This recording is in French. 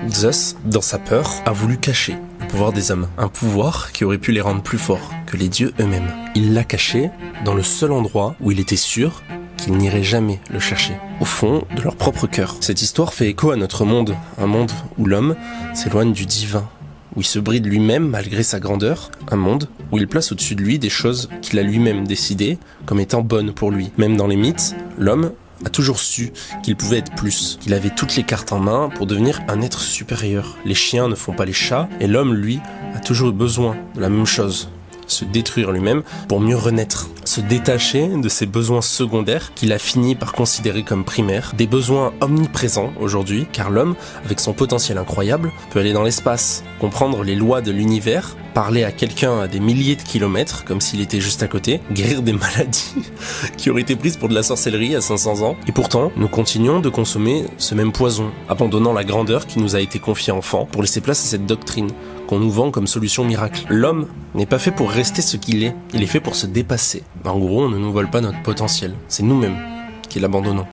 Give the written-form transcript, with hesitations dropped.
Zeus, dans sa peur, a voulu cacher le pouvoir des hommes, un pouvoir qui aurait pu les rendre plus forts que les dieux eux-mêmes. Il l'a caché dans le seul endroit où il était sûr qu'ils n'iraient jamais le chercher, au fond de leur propre cœur. Cette histoire fait écho à notre monde, un monde où l'homme s'éloigne du divin, où il se bride lui-même malgré sa grandeur, un monde où il place au-dessus de lui des choses qu'il a lui-même décidées comme étant bonnes pour lui. Même dans les mythes, l'homme a toujours su qu'il pouvait être plus, qu'il avait toutes les cartes en main pour devenir un être supérieur. Les chiens ne font pas les chats, et l'homme, lui, a toujours eu besoin de la même chose, se détruire lui-même pour mieux renaître, se détacher de ses besoins secondaires qu'il a fini par considérer comme primaires, des besoins omniprésents aujourd'hui, car l'homme, avec son potentiel incroyable, peut aller dans l'espace, comprendre les lois de l'univers, parler à quelqu'un à des milliers de kilomètres, comme s'il était juste à côté, guérir des maladies qui auraient été prises pour de la sorcellerie à 500 ans. Et pourtant, nous continuons de consommer ce même poison, abandonnant la grandeur qui nous a été confiée enfant pour laisser place à cette doctrine qu'on nous vend comme solution miracle. L'homme n'est pas fait pour rester ce qu'il est, il est fait pour se dépasser. En gros, on ne nous vole pas notre potentiel, c'est nous-mêmes qui l'abandonnons.